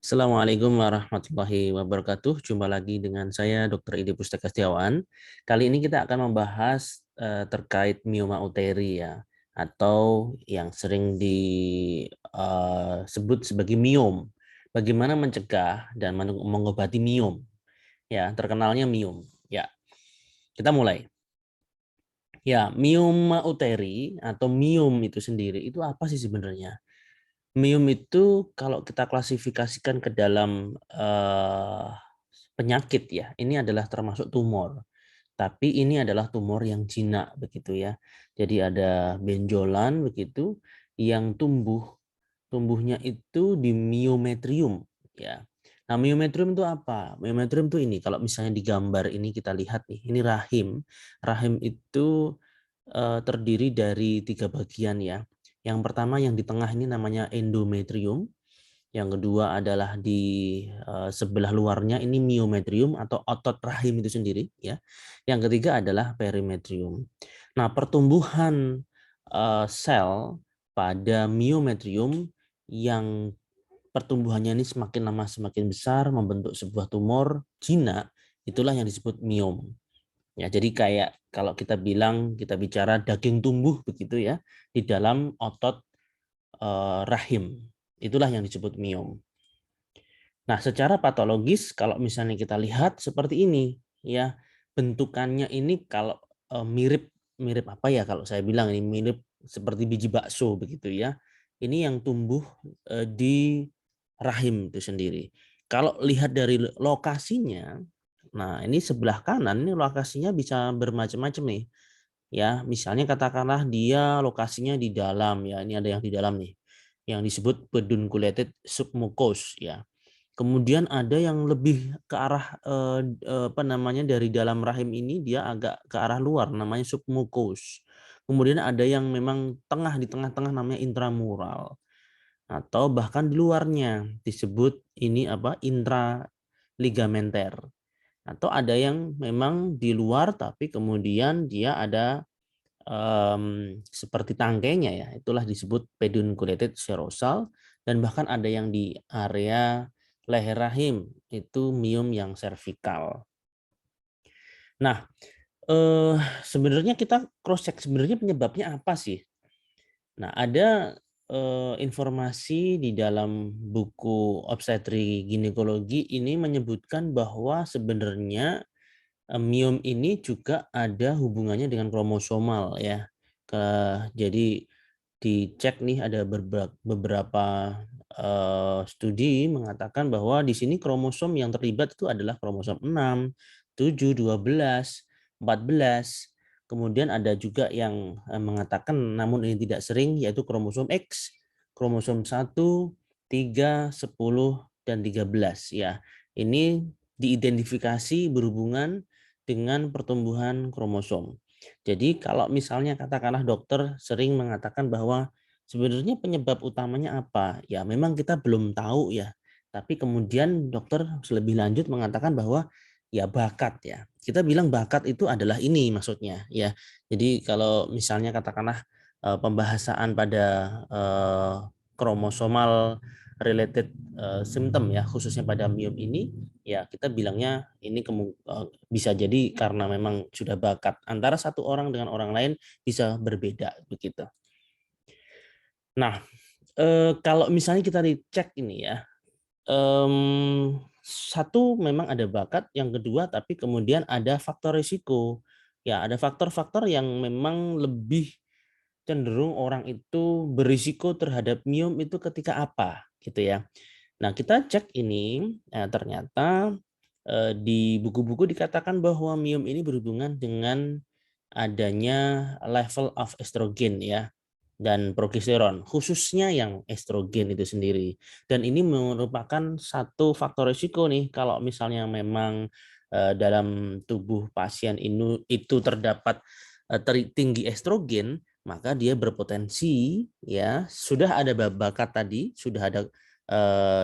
Assalamualaikum warahmatullahi wabarakatuh. Jumpa lagi dengan saya Dr. Idi Pustaka Setiawan. Kali ini kita akan membahas terkait mioma uteri ya, atau yang sering disebut sebagai miom. Bagaimana mencegah dan mengobati miom? Ya, terkenalnya miom. Ya, kita mulai. Ya, mioma uteri atau miom itu sendiri itu apa sih sebenarnya? Miom itu kalau kita klasifikasikan ke dalam penyakit ya, ini adalah termasuk tumor. Tapi ini adalah tumor yang jinak begitu ya. Jadi ada benjolan begitu yang tumbuhnya itu di miometrium ya. Nah, miometrium itu apa? Miometrium itu ini kalau misalnya di gambar ini kita lihat nih, ini rahim. Rahim itu terdiri dari 3 bagian ya. Yang pertama yang di tengah ini namanya endometrium, yang kedua adalah di sebelah luarnya ini miometrium atau otot rahim itu sendiri ya. Yang ketiga adalah perimetrium. Nah, pertumbuhan sel pada miometrium yang pertumbuhannya ini semakin lama semakin besar membentuk sebuah tumor jinak, itulah yang disebut miom. Ya, jadi kayak kalau kita bilang kita bicara daging tumbuh begitu ya di dalam otot rahim. Itulah yang disebut miom. Nah, secara patologis kalau misalnya kita lihat seperti ini ya, bentukannya ini kalau mirip mirip apa ya kalau saya bilang ini mirip seperti biji bakso begitu ya. Ini yang tumbuh di rahim itu sendiri. Kalau lihat dari lokasinya, nah ini sebelah kanan ini lokasinya bisa bermacam-macam nih. Ya, misalnya katakanlah dia lokasinya di dalam ya. Ini ada yang di dalam nih. Yang disebut pedunculated submucous ya. Kemudian ada yang lebih ke arah apa namanya dari dalam rahim ini dia agak ke arah luar namanya submucous. Kemudian ada yang memang tengah di tengah-tengah namanya intramural atau bahkan di luarnya disebut ini apa intraligamenter. Atau ada yang memang di luar tapi kemudian dia ada seperti tangkainya ya, itulah disebut pedunculated serosal, dan bahkan ada yang di area leher rahim, itu miom yang servikal. Nah, sebenarnya kita cross check sebenarnya penyebabnya apa sih? Nah, ada informasi di dalam buku obstetri ginekologi ini menyebutkan bahwa sebenarnya miom ini juga ada hubungannya dengan kromosomal ya. Jadi dicek nih ada beberapa studi mengatakan bahwa di sini kromosom yang terlibat itu adalah kromosom 6, 7, 12, 14. Kemudian ada juga yang mengatakan namun ini tidak sering yaitu kromosom X, kromosom 1, 3, 10 dan 13 ya. Ini diidentifikasi berhubungan dengan pertumbuhan kromosom. Jadi kalau misalnya katakanlah dokter sering mengatakan bahwa sebenarnya penyebab utamanya apa? Ya memang kita belum tahu ya. Tapi kemudian dokter lebih lanjut mengatakan bahwa ya bakat ya. Kita bilang bakat itu adalah ini maksudnya ya. Jadi kalau misalnya katakanlah pembahasan pada kromosomal related symptom ya khususnya pada miom ini ya kita bilangnya ini bisa jadi karena memang sudah bakat antara satu orang dengan orang lain bisa berbeda begitu. Nah, kalau misalnya kita dicek ini ya, satu memang ada bakat, yang kedua tapi kemudian ada faktor risiko. Ya, ada faktor-faktor yang memang lebih cenderung orang itu berisiko terhadap miom itu ketika apa gitu ya. Nah, kita cek ini ternyata di buku-buku dikatakan bahwa miom ini berhubungan dengan adanya level of estrogen ya dan progesteron, khususnya yang estrogen itu sendiri. Dan ini merupakan satu faktor risiko nih kalau misalnya memang dalam tubuh pasien itu terdapat tinggi estrogen, maka dia berpotensi ya sudah ada bakat tadi, sudah ada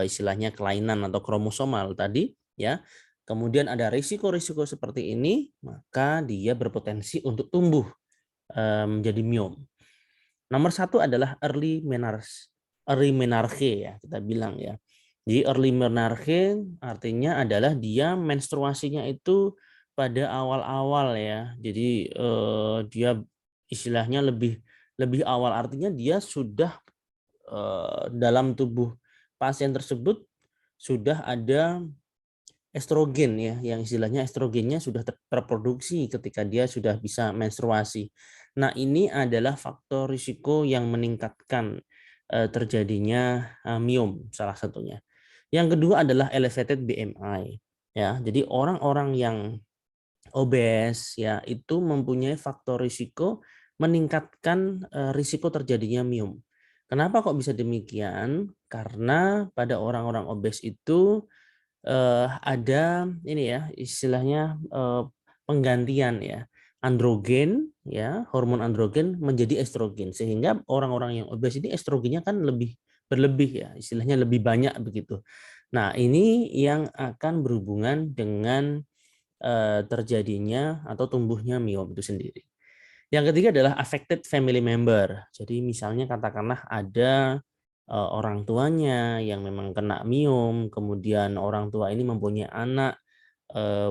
istilahnya kelainan atau kromosomal tadi ya. Kemudian ada risiko-risiko seperti ini, maka dia berpotensi untuk tumbuh menjadi miom. Nomor satu adalah early menarche ya kita bilang ya. Jadi early menarche artinya adalah dia menstruasinya itu pada awal-awal ya. Jadi dia istilahnya lebih lebih awal, artinya dia sudah dalam tubuh pasien tersebut sudah ada estrogen ya, yang istilahnya estrogennya sudah terproduksi ketika dia sudah bisa menstruasi. Nah, ini adalah faktor risiko yang meningkatkan terjadinya miom salah satunya. Yang kedua adalah elevated BMI ya. Jadi orang-orang yang obes ya itu mempunyai faktor risiko meningkatkan risiko terjadinya miom. Kenapa kok bisa demikian? Karena pada orang-orang obes itu ada ini ya, istilahnya, penggantian ya, androgen ya, hormon androgen menjadi estrogen. Sehingga orang-orang yang obes ini estrogennya kan lebih berlebih ya, istilahnya lebih banyak begitu. Nah, ini yang akan berhubungan dengan, terjadinya atau tumbuhnya miom itu sendiri. Yang ketiga adalah affected family member. Jadi misalnya katakanlah ada orang tuanya yang memang kena miom, kemudian orang tua ini mempunyai anak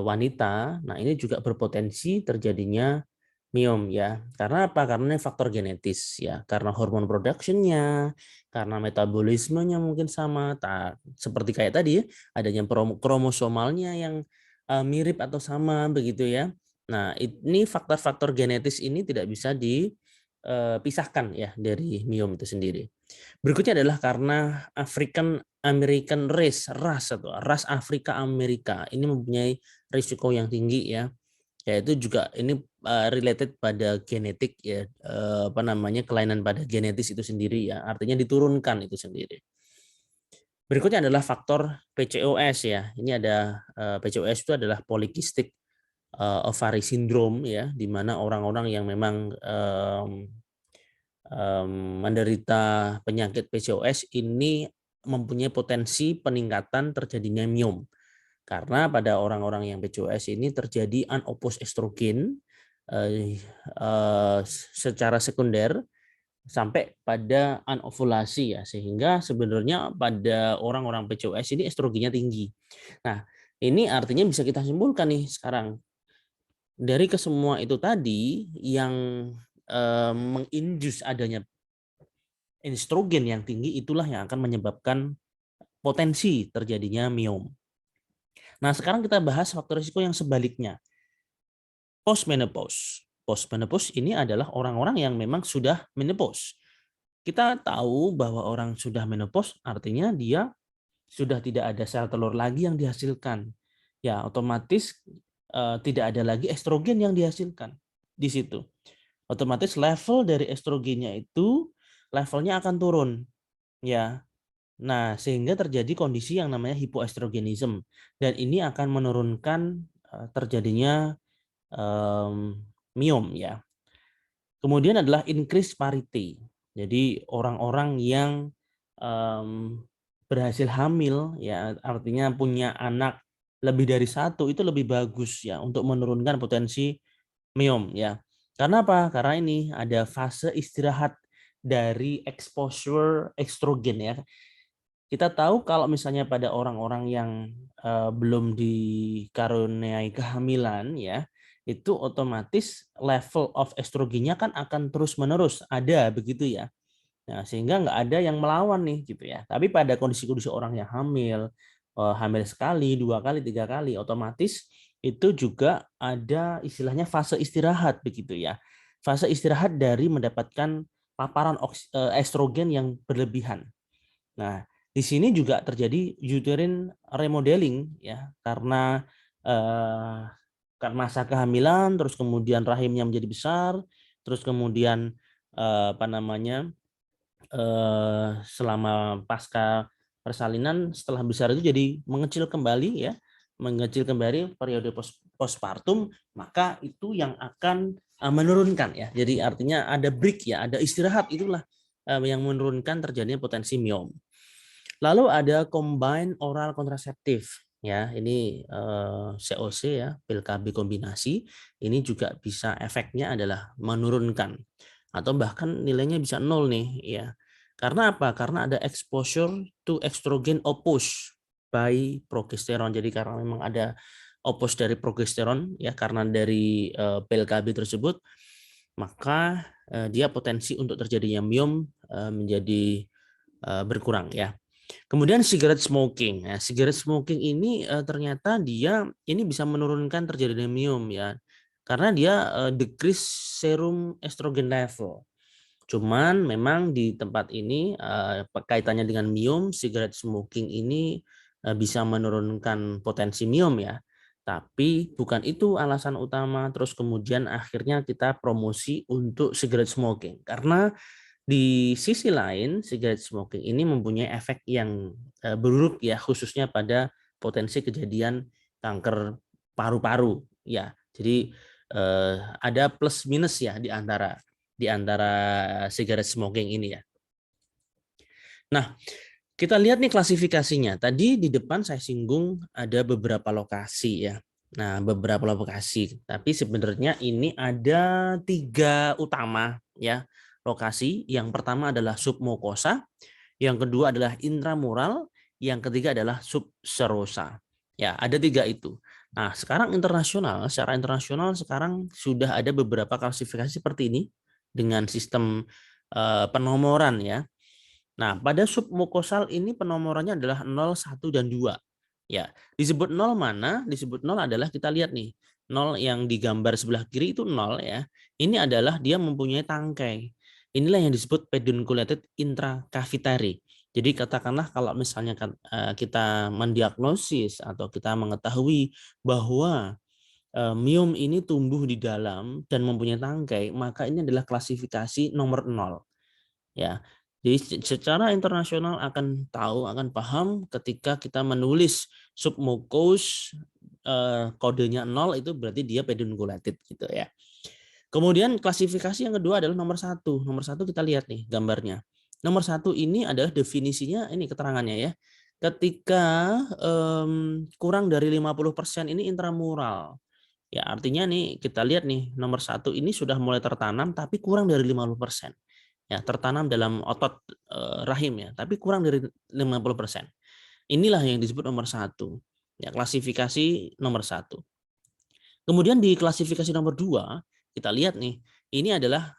wanita. Nah, ini juga berpotensi terjadinya miom ya. Karena apa? Karena ini faktor genetis ya. Karena hormon production-nya, karena metabolismenya mungkin sama. Seperti kayak tadi ya, adanya kromosomalnya yang mirip atau sama begitu ya. Nah, ini faktor-faktor genetis ini tidak bisa dipisahkan ya dari miom itu sendiri. Berikutnya adalah karena African American ras atau ras Afrika Amerika ini mempunyai risiko yang tinggi ya. Yaitu juga ini related pada genetik ya, apa namanya, kelainan pada genetis itu sendiri ya, artinya diturunkan itu sendiri. Berikutnya adalah faktor PCOS ya. Ini ada PCOS itu adalah polycystic ovary syndrome ya, di mana orang-orang yang memang menderita penyakit PCOS ini mempunyai potensi peningkatan terjadinya miom. Karena pada orang-orang yang PCOS ini terjadi unopposed estrogen secara sekunder sampai pada anovulasi ya, sehingga sebenarnya pada orang-orang PCOS ini estrogennya tinggi. Nah, ini artinya bisa kita simpulkan nih sekarang dari kesemua itu tadi yang mengindus adanya estrogen yang tinggi itulah yang akan menyebabkan potensi terjadinya miom. Nah, sekarang kita bahas faktor risiko yang sebaliknya. Postmenopause. Postmenopause ini adalah orang-orang yang memang sudah menopause. Kita tahu bahwa orang sudah menopause artinya dia sudah tidak ada sel telur lagi yang dihasilkan. Ya, otomatis tidak ada lagi estrogen yang dihasilkan di situ. Otomatis level dari estrogennya itu levelnya akan turun. Ya. Nah, sehingga terjadi kondisi yang namanya hipoestrogenism dan ini akan menurunkan terjadinya miom ya. Kemudian adalah increase parity. Jadi orang-orang yang berhasil hamil ya, artinya punya anak lebih dari satu itu lebih bagus ya untuk menurunkan potensi miom ya. Karena apa? Karena ini ada fase istirahat dari exposure estrogen ya. Kita tahu kalau misalnya pada orang-orang yang belum dikaruniai kehamilan ya, itu otomatis level of estrogennya kan akan terus-menerus ada begitu ya. Nah, sehingga nggak ada yang melawan nih gitu ya. Tapi pada kondisi-kondisi orang yang hamil, hamil sekali, 2 kali, 3 kali, otomatis itu juga ada istilahnya fase istirahat begitu ya. Fase istirahat dari mendapatkan paparan estrogen yang berlebihan. Nah, di sini juga terjadi uterine remodeling ya, karena masa kehamilan, terus kemudian rahimnya menjadi besar, terus kemudian apa namanya, selama pasca persalinan setelah besar itu jadi mengecil kembali ya, mengecil kembali periode postpartum, maka itu yang akan menurunkan ya. Jadi artinya ada break ya, ada istirahat itulah yang menurunkan terjadinya potensi miom. Lalu ada combined oral kontraseptif ya, ini COC ya, pil KB kombinasi. Ini juga bisa efeknya adalah menurunkan atau bahkan nilainya bisa nol nih ya. Karena apa? Karena ada exposure to estrogen opposed by progesteron. Jadi karena memang ada opposed dari progesteron ya, karena dari pil KB tersebut, maka dia potensi untuk terjadinya miom menjadi berkurang ya. Kemudian cigarette smoking. Nah, cigarette smoking ini ternyata dia ini bisa menurunkan terjadinya miom ya. Karena dia decrease serum estrogen level. Cuman memang di tempat ini kaitannya dengan miom, cigarette smoking ini bisa menurunkan potensi miom ya. Tapi bukan itu alasan utama. Terus kemudian akhirnya kita promosi untuk cigarette smoking. Karena di sisi lain, cigarette smoking ini mempunyai efek yang buruk ya, khususnya pada potensi kejadian kanker paru-paru ya. Jadi ada plus minus ya di antara cigarette smoking ini ya. Nah, kita lihat nih klasifikasinya. Tadi di depan saya singgung ada beberapa lokasi ya. Nah, beberapa lokasi. Tapi sebenarnya ini ada 3 utama ya lokasi. Yang pertama adalah submukosa, yang kedua adalah intramural, yang ketiga adalah subserosa. Ya, ada 3 itu. Nah, sekarang secara internasional sekarang sudah ada beberapa klasifikasi seperti ini dengan sistem penomoran ya. Nah, pada submukosal ini penomorannya adalah 0, 1, dan 2. Ya, disebut 0 mana? Disebut 0 adalah kita lihat nih. 0 yang digambar sebelah kiri itu 0 ya. Ini adalah dia mempunyai tangkai. Inilah yang disebut pedunculated intracavitary. Jadi katakanlah kalau misalnya kita mendiagnosis atau kita mengetahui bahwa miom ini tumbuh di dalam dan mempunyai tangkai, maka ini adalah klasifikasi nomor 0. Ya, jadi secara internasional akan tahu, akan paham ketika kita menulis submucous kodenya 0 itu berarti dia pedunculated gitu ya. Kemudian klasifikasi yang kedua adalah nomor 1. Nomor 1 kita lihat nih gambarnya. Nomor 1 ini adalah definisinya, ini keterangannya ya. Ketika kurang dari 50% ini intramural. Ya, artinya nih kita lihat nih nomor 1 ini sudah mulai tertanam tapi kurang dari 50%. Ya, tertanam dalam otot rahim ya, tapi kurang dari 50%. Inilah yang disebut nomor 1. Ya, klasifikasi nomor 1. Kemudian di klasifikasi nomor 2, kita lihat nih, ini adalah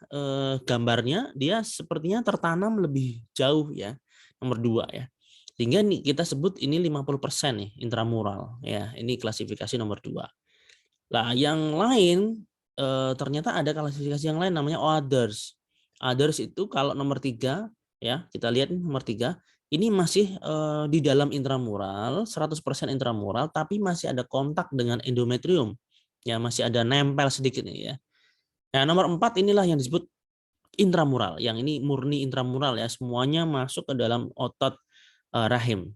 gambarnya dia sepertinya tertanam lebih jauh ya, nomor 2 ya. Sehingga nih kita sebut ini 50% nih intramural ya. Ini klasifikasi nomor 2. Nah, yang lain ternyata ada klasifikasi yang lain namanya others. Others itu kalau nomor 3 ya, kita lihat nomor 3 ini masih di dalam intramural, 100% intramural tapi masih ada kontak dengan endometrium. Ya, masih ada nempel sedikit nih ya. Nah, nomor 4 inilah yang disebut intramural. Yang ini murni intramural ya, semuanya masuk ke dalam otot rahim.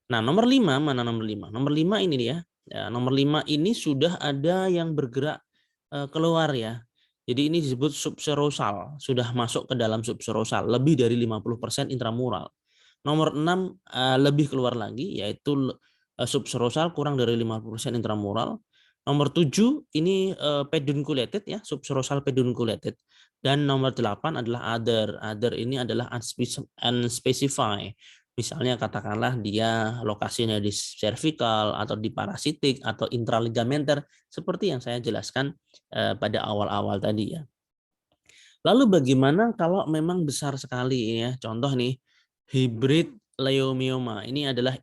Nah, nomor 5 mana nomor 5? Nomor 5 ini dia. Ya, nomor 5 ini sudah ada yang bergerak keluar ya. Jadi ini disebut subserosal, sudah masuk ke dalam subserosal, lebih dari 50% intramural. Nomor 6 lebih keluar lagi, yaitu subserosal kurang dari 50% intramural. Nomor 7 ini pedunculated ya, subserosal pedunculated. Dan nomor 8 adalah other. Other ini adalah unspecified. Misalnya katakanlah dia lokasinya di cervical atau di parasitik atau intraligamenter seperti yang saya jelaskan pada awal-awal tadi ya. Lalu bagaimana kalau memang besar sekali ya? Contoh nih, hibrid leiomyoma. Ini adalah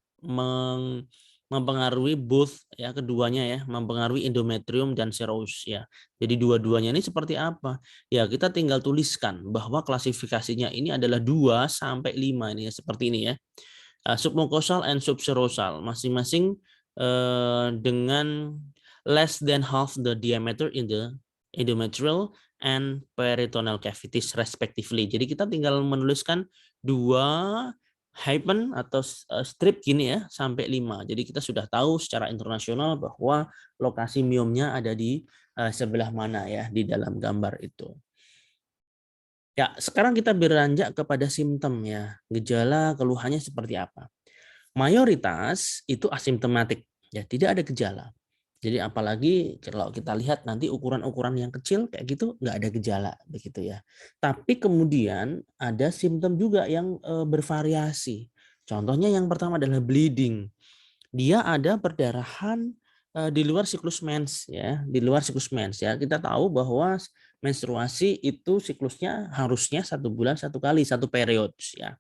mempengaruhi both ya, keduanya ya, mempengaruhi endometrium dan serous ya. Jadi dua-duanya ini seperti apa? Ya, kita tinggal tuliskan bahwa klasifikasinya ini adalah 2 sampai 5 ini ya, seperti ini ya. Submucosal and subserosal masing-masing dengan less than half the diameter in the endometrial and peritoneal cavities respectively. Jadi kita tinggal menuliskan 2 hyphen atau strip gini ya sampai 5. Jadi kita sudah tahu secara internasional bahwa lokasi miomnya ada di sebelah mana ya di dalam gambar itu. Ya, sekarang kita beranjak kepada simptom ya. Gejala keluhannya seperti apa? Mayoritas itu asimptomatik, ya tidak ada gejala. Jadi apalagi kalau kita lihat nanti ukuran-ukuran yang kecil kayak gitu nggak ada gejala begitu ya. Tapi kemudian ada simptom juga yang bervariasi. Contohnya yang pertama adalah bleeding. Dia ada perdarahan di luar siklus mens ya, di luar siklus mens ya. Kita tahu bahwa menstruasi itu siklusnya harusnya 1 bulan 1 kali, 1 periode ya.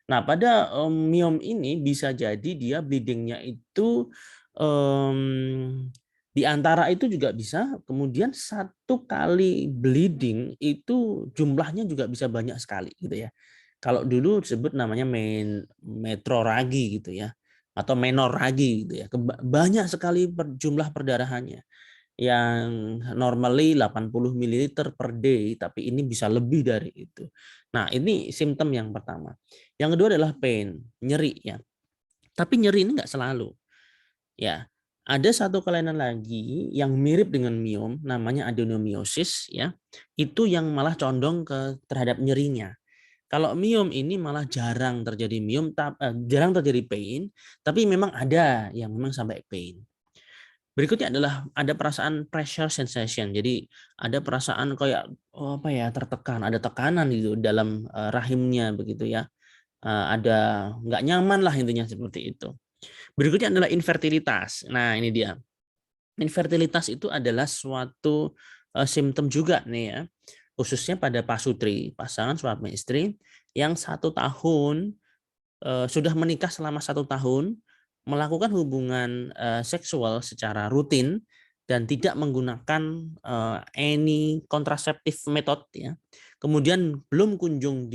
Nah, pada miom ini bisa jadi dia bleedingnya itu di antara itu juga bisa, kemudian 1 kali bleeding itu jumlahnya juga bisa banyak sekali gitu ya. Kalau dulu disebut namanya metroragi gitu ya, atau menoragi gitu ya. Banyak sekali jumlah perdarahannya yang normally 80 ml per day, tapi ini bisa lebih dari itu. Nah, ini simptom yang pertama. Yang kedua adalah pain, nyeri ya. Tapi nyeri ini nggak selalu. Ya, ada satu kelainan lagi yang mirip dengan miom, namanya adenomiosis ya. Itu yang malah condong terhadap nyerinya. Kalau miom ini malah jarang terjadi jarang terjadi pain, tapi memang ada yang memang sampai pain. Berikutnya adalah ada perasaan pressure sensation. Jadi ada perasaan kayak tertekan, ada tekanan gitu dalam rahimnya begitu ya. Ada nggak nyaman lah intinya seperti itu. Berikutnya adalah infertilitas. Nah, ini dia. Infertilitas itu adalah suatu simptom juga nih ya. Khususnya pada pasutri, pasangan suami istri yang 1 tahun sudah menikah selama 1 tahun, melakukan hubungan seksual secara rutin dan tidak menggunakan any contraceptive method ya. Kemudian belum kunjung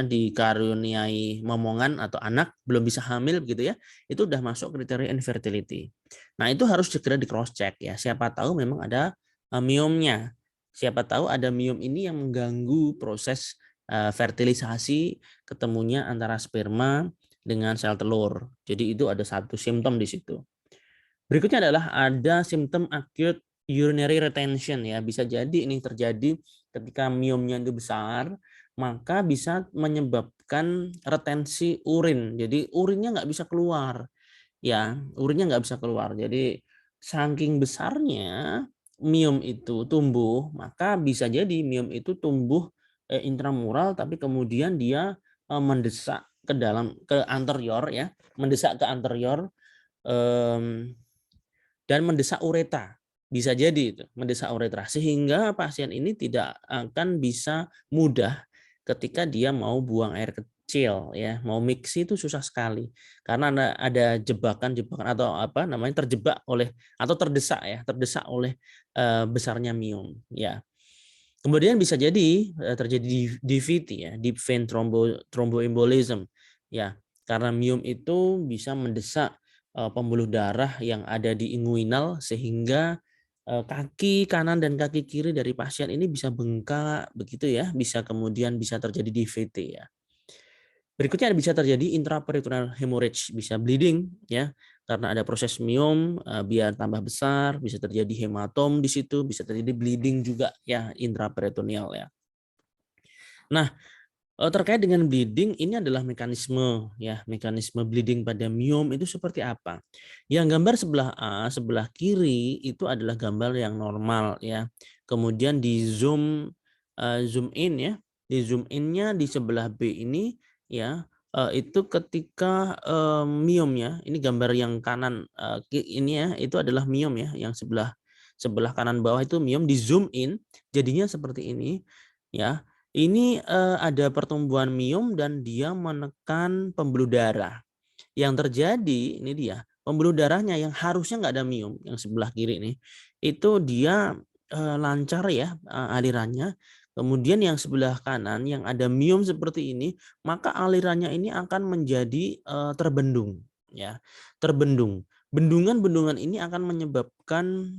dikaruniai momongan atau anak, belum bisa hamil gitu ya. Itu udah masuk kriteria infertility. Nah, itu harus segera di cross check ya. Siapa tahu memang ada miomnya. Siapa tahu ada miom ini yang mengganggu proses fertilisasi, ketemunya antara sperma dengan sel telur. Jadi itu ada satu simptom di situ. Berikutnya adalah ada simptom acute urinary retention ya. Bisa jadi ini terjadi ketika miomnya itu besar, maka bisa menyebabkan retensi urin. Jadi urinnya nggak bisa keluar. Ya, urinnya nggak bisa keluar. Jadi saking besarnya miom itu tumbuh, maka bisa jadi miom itu tumbuh intramural, tapi kemudian dia mendesak ke anterior ya, mendesak ke anterior dan mendesak uretra. Bisa jadi itu, mendesak uretra sehingga pasien ini tidak akan bisa mudah ketika dia mau buang air kecil ya, mau mixi itu susah sekali karena ada jebakan-jebakan atau terjebak oleh atau terdesak oleh besarnya miom ya. Kemudian bisa jadi terjadi DVT ya, deep vein thromboembolism ya, karena miom itu bisa mendesak pembuluh darah yang ada di inguinal sehingga kaki kanan dan kaki kiri dari pasien ini bisa bengkak begitu ya, bisa kemudian bisa terjadi DVT ya. Berikutnya bisa terjadi intraperitoneal hemorrhage, bisa bleeding ya, karena ada proses miom biar tambah besar, bisa terjadi hematom di situ, bisa terjadi bleeding juga ya intraperitoneal ya. Nah, terkait dengan bleeding ini adalah mekanisme bleeding pada miom itu seperti apa? Yang gambar sebelah A, sebelah kiri itu adalah gambar yang normal ya. Kemudian di zoom in ya, di zoom in-nya di sebelah B ini ya, itu ketika miom ya, ini gambar yang kanan ini ya, itu adalah miom ya, yang sebelah sebelah kanan bawah itu miom di zoom in jadinya seperti ini ya. Ini ada pertumbuhan miom dan dia menekan pembuluh darah. Yang terjadi ini dia, pembuluh darahnya yang harusnya nggak ada miom yang sebelah kiri ini, itu dia lancar ya alirannya. Kemudian yang sebelah kanan yang ada miom seperti ini, maka alirannya ini akan menjadi terbendung ya, terbendung. Bendungan-bendungan ini akan menyebabkan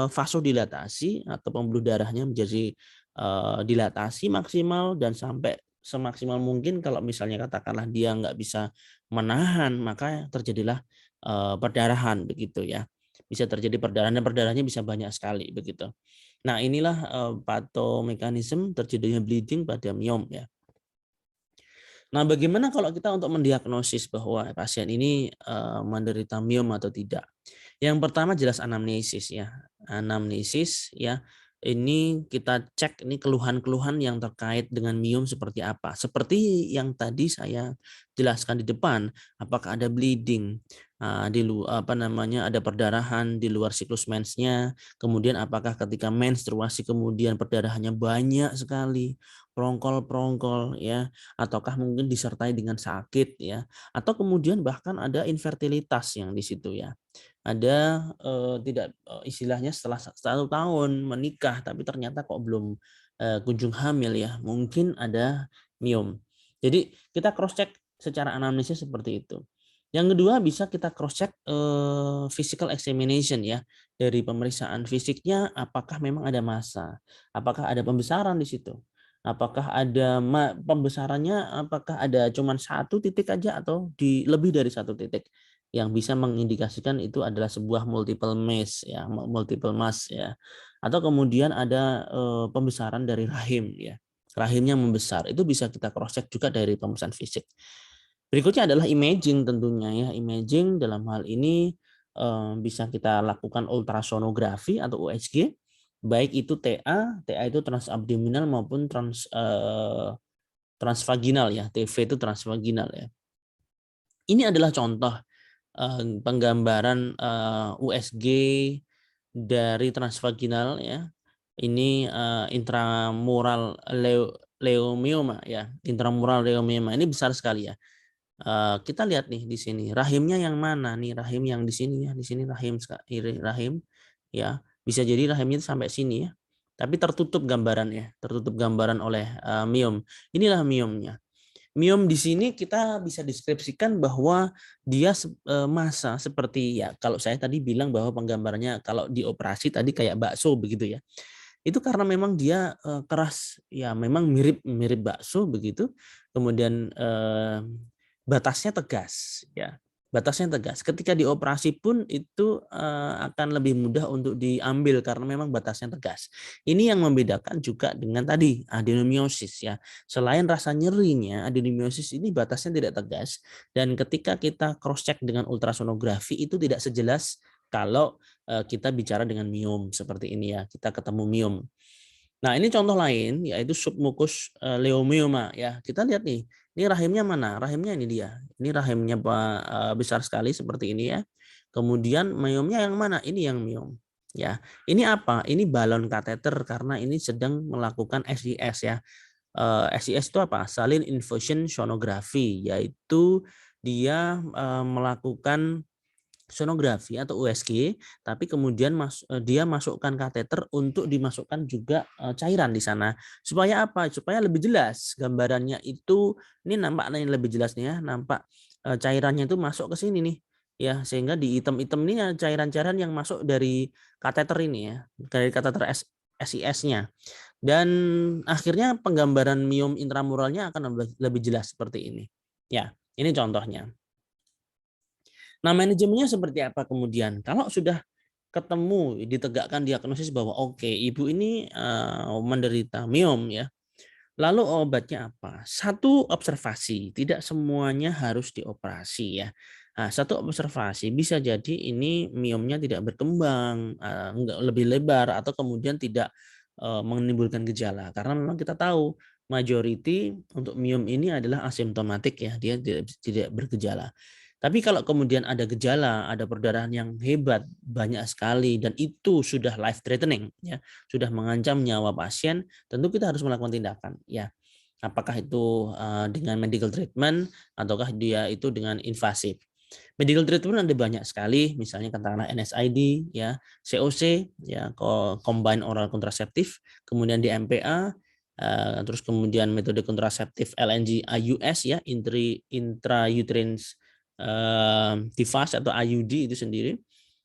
vasodilatasi atau pembuluh darahnya menjadi dilatasi maksimal dan sampai semaksimal mungkin. Kalau misalnya katakanlah dia nggak bisa menahan, maka terjadilah perdarahan begitu ya. Bisa terjadi perdarahan dan perdarahannya bisa banyak sekali begitu. Nah, inilah patomekanisme terjadinya bleeding pada miom ya. Nah, bagaimana kalau kita untuk mendiagnosis bahwa pasien ini menderita miom atau tidak? Yang pertama jelas anamnesis ya. Anamnesis ya. Ini kita cek ini keluhan-keluhan yang terkait dengan miom seperti apa. Seperti yang tadi saya jelaskan di depan, apakah ada bleeding, di luar apa namanya ada perdarahan di luar siklus mensnya, kemudian apakah ketika menstruasi kemudian perdarahannya banyak sekali, prongkol-prongkol ya, ataukah mungkin disertai dengan sakit ya, atau kemudian bahkan ada infertilitas yang di situ ya. Ada tidak istilahnya setelah 1 tahun menikah tapi ternyata kok belum kunjung hamil ya, mungkin ada miom. Jadi kita cross check secara anamnesis seperti itu. Yang kedua bisa kita cross check physical examination ya, dari pemeriksaan fisiknya apakah memang ada massa, apakah ada pembesaran di situ. Apakah ada pembesarannya apakah ada cuman 1 titik aja atau di lebih dari 1 titik yang bisa mengindikasikan itu adalah sebuah multiple mass ya, multiple mass ya. Atau kemudian ada pembesaran dari rahim ya. Rahimnya membesar. Itu bisa kita cross check juga dari pemeriksaan fisik. Berikutnya adalah imaging tentunya ya. Imaging dalam hal ini bisa kita lakukan ultrasonografi atau USG, baik itu TA itu transabdominal maupun transvaginal ya. TV itu transvaginal ya. Ini adalah contoh penggambaran USG dari transvaginal ya. Ini intramural leomioma ya. Intramural leomioma ini besar sekali ya. Kita lihat nih di sini rahimnya yang mana nih, rahim yang di sini ya, di sini rahim ya, bisa jadi rahimnya sampai sini ya, tapi tertutup gambarannya, tertutup gambaran oleh miom. Inilah miomnya. Miom di sini kita bisa deskripsikan bahwa dia massa seperti ya kalau saya tadi bilang bahwa penggambarannya kalau dioperasi tadi kayak bakso begitu ya. Itu karena memang dia keras ya memang mirip bakso begitu. Kemudian batasnya tegas ya. Batasnya tegas. Ketika dioperasi pun itu akan lebih mudah untuk diambil karena memang batasnya tegas. Ini yang membedakan juga dengan tadi adenomiosis ya. Selain rasa nyerinya, adenomiosis ini batasnya tidak tegas dan ketika kita cross check dengan ultrasonografi itu tidak sejelas kalau kita bicara dengan miom seperti ini ya. Kita ketemu miom. Nah, ini contoh lain yaitu submukus leomioma ya. Kita lihat nih, ini rahimnya mana? Rahimnya ini dia. Ini rahimnya besar sekali seperti ini ya. Kemudian miomnya yang mana? Ini yang miom. Ya, ini apa? Ini balon kateter karena ini sedang melakukan SIS ya. SIS itu apa? Saline infusion sonography, yaitu dia melakukan sonografi atau USG, tapi kemudian dia masukkan kateter untuk dimasukkan juga cairan di sana. Supaya apa? Supaya lebih jelas gambarannya itu, ini nampak nih lebih jelasnya ya, nampak cairannya itu masuk ke sini nih. Ya, sehingga di item-item ini cairan-cairan yang masuk dari kateter ini ya, dari kateter SIS-nya. Dan akhirnya penggambaran miom intramuralnya akan lebih jelas seperti ini. Ya, ini contohnya. Nah, manajemennya seperti apa kemudian? Kalau sudah ketemu, ditegakkan diagnosis bahwa oke, ibu ini menderita miom ya. Lalu obatnya apa? Satu observasi, tidak semuanya harus dioperasi ya. Nah, satu observasi bisa jadi ini miomnya tidak berkembang, enggak lebih lebar atau kemudian tidak menimbulkan gejala. Karena memang kita tahu majority untuk miom ini adalah asimptomatik ya, dia tidak bergejala. Tapi kalau kemudian ada gejala, ada perdarahan yang hebat, banyak sekali dan itu sudah life threatening ya, sudah mengancam nyawa pasien, tentu kita harus melakukan tindakan ya. Apakah itu dengan medical treatment ataukah dia itu dengan invasif. Medical treatment ada banyak sekali, misalnya katakanlah NSAID ya, COC ya, combined oral contraceptive, kemudian di MPA, terus kemudian metode kontraseptif LNG IUS ya, intrauterine device atau IUD itu sendiri.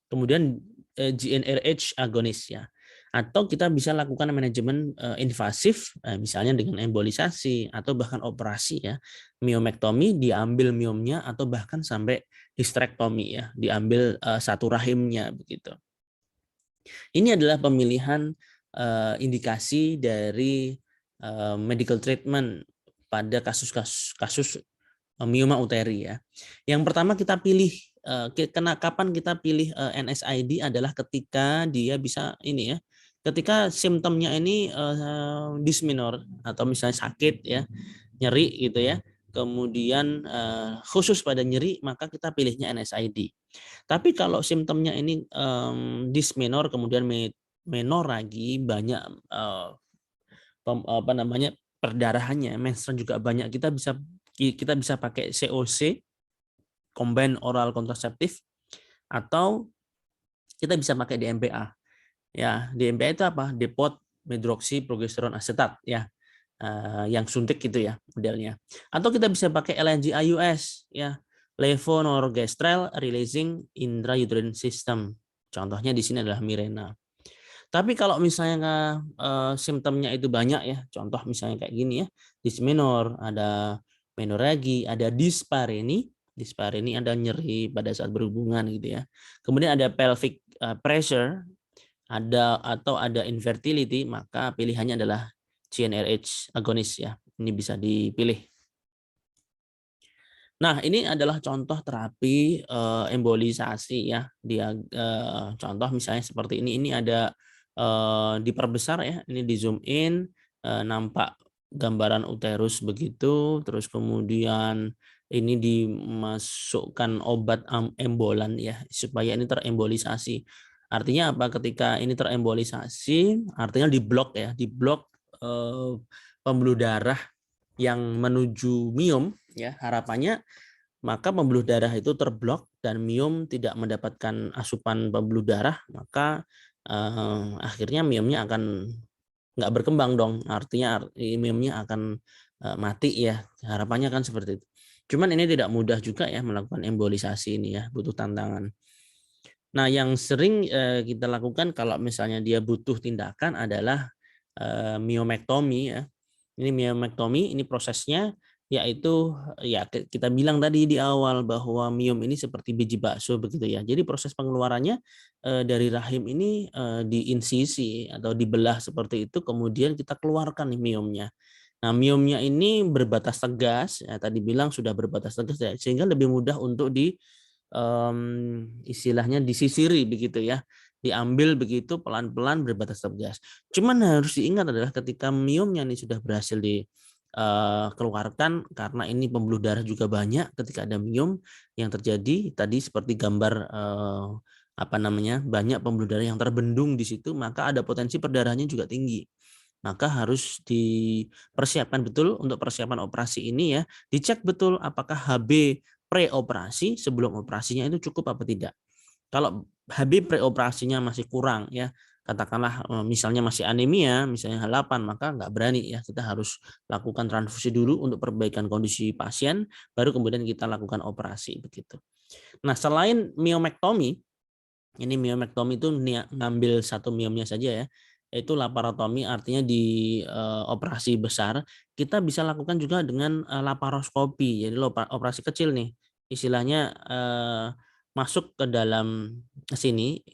Kemudian GnRH agonis ya. Atau kita bisa lakukan manajemen invasif misalnya dengan embolisasi atau bahkan operasi ya. Miomektomi, diambil miomnya atau bahkan sampai histrektomi ya, diambil satu rahimnya begitu. Ini adalah pemilihan indikasi dari medical treatment pada kasus mioma uteri ya. Yang pertama kita pilih kapan kita pilih NSAID adalah ketika dia bisa ini ya, ketika simptomnya ini dysmenorrhea atau misalnya sakit ya, nyeri gitu ya. Kemudian khusus pada nyeri maka kita pilihnya NSAID. Tapi kalau simptomnya ini dysmenorrhea kemudian menorragi banyak perdarahannya, menstruasi juga banyak, kita bisa pakai COC, combined oral contraceptive, atau kita bisa pakai DMPA. Ya, DMPA itu apa? Depot medroxyprogesterone acetat ya. Yang suntik gitu ya modelnya. Atau kita bisa pakai LNG-IUS ya, levonorgestrel releasing intrauterine system. Contohnya di sini adalah Mirena. Tapi kalau misalnya simptomnya itu banyak ya, contoh misalnya kayak gini ya, dysmenorrhea, ada menorragi, ada dispareni ada nyeri pada saat berhubungan gitu ya. Kemudian ada pelvic pressure, ada infertility, maka pilihannya adalah GnRH agonis ya. Ini bisa dipilih. Nah, ini adalah contoh terapi embolisasi ya. Dia contoh misalnya seperti ini. Ini ada diperbesar ya. Ini di zoom in, nampak gambaran uterus begitu. Terus kemudian ini dimasukkan obat embolan ya supaya ini terembolisasi. Artinya apa? Ketika ini terembolisasi, artinya diblok ya, diblok pembuluh darah yang menuju miom ya, harapannya maka pembuluh darah itu terblok dan miom tidak mendapatkan asupan pembuluh darah, maka akhirnya miomnya akan nggak berkembang dong, artinya miomnya akan mati ya, harapannya kan seperti itu. Cuman ini tidak mudah juga ya melakukan embolisasi ini ya, butuh tantangan. Nah, yang sering kita lakukan kalau misalnya dia butuh tindakan adalah miomektomi ya. Ini miomektomi, ini prosesnya yaitu ya kita bilang tadi di awal bahwa miom ini seperti biji bakso begitu ya. Jadi proses pengeluarannya dari rahim ini diinsisi atau dibelah seperti itu, kemudian kita keluarkan nih miomnya. Nah, miomnya ini berbatas tegas, ya, tadi bilang sudah berbatas tegas ya, sehingga lebih mudah untuk istilahnya disisiri begitu ya, diambil begitu pelan-pelan berbatas tegas. Cuman harus diingat adalah ketika miomnya ini sudah berhasil dikeluarkan, karena ini pembuluh darah juga banyak, ketika ada miom yang terjadi tadi seperti gambar banyak pembuluh darah yang terbendung di situ, maka ada potensi perdarahannya juga tinggi. Maka harus dipersiapkan betul untuk persiapan operasi ini ya, dicek betul apakah HB pre-operasi sebelum operasinya itu cukup apa tidak. Kalau HB pre-operasinya masih kurang ya, katakanlah misalnya masih anemia, misalnya H8, maka nggak berani ya, kita harus lakukan transfusi dulu untuk perbaikan kondisi pasien, baru kemudian kita lakukan operasi begitu. Nah, selain miomektomi, ini miomektomi itu ngambil satu miomnya saja ya, itu laparotomi, artinya di operasi besar. Kita bisa lakukan juga dengan laparoskopi, jadi operasi kecil nih, istilahnya masuk ke dalam sini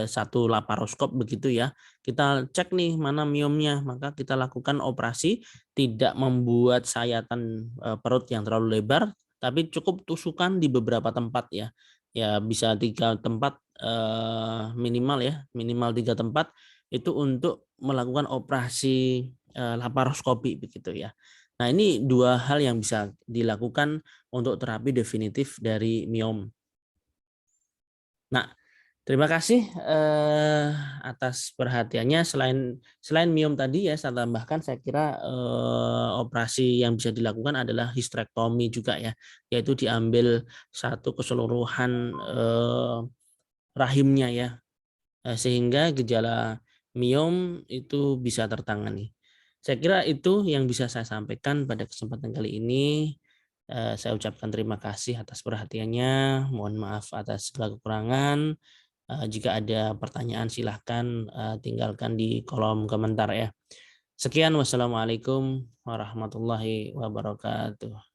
satu laparoskop begitu ya, kita cek nih mana miomnya, maka kita lakukan operasi, tidak membuat sayatan perut yang terlalu lebar, tapi cukup tusukan di beberapa tempat ya, bisa 3 tempat minimal ya, minimal 3 tempat itu untuk melakukan operasi laparoskopi begitu ya. Nah, ini 2 hal yang bisa dilakukan untuk terapi definitif dari miom. Nah, terima kasih atas perhatiannya. Selain miom tadi ya, saya tambahkan, saya kira operasi yang bisa dilakukan adalah histerektomi juga ya, yaitu diambil satu keseluruhan rahimnya ya, sehingga gejala miom itu bisa tertangani. Saya kira itu yang bisa saya sampaikan pada kesempatan kali ini. Saya ucapkan terima kasih atas perhatiannya. Mohon maaf atas segala kekurangan. Jika ada pertanyaan silahkan tinggalkan di kolom komentar ya. Sekian, wassalamualaikum warahmatullahi wabarakatuh.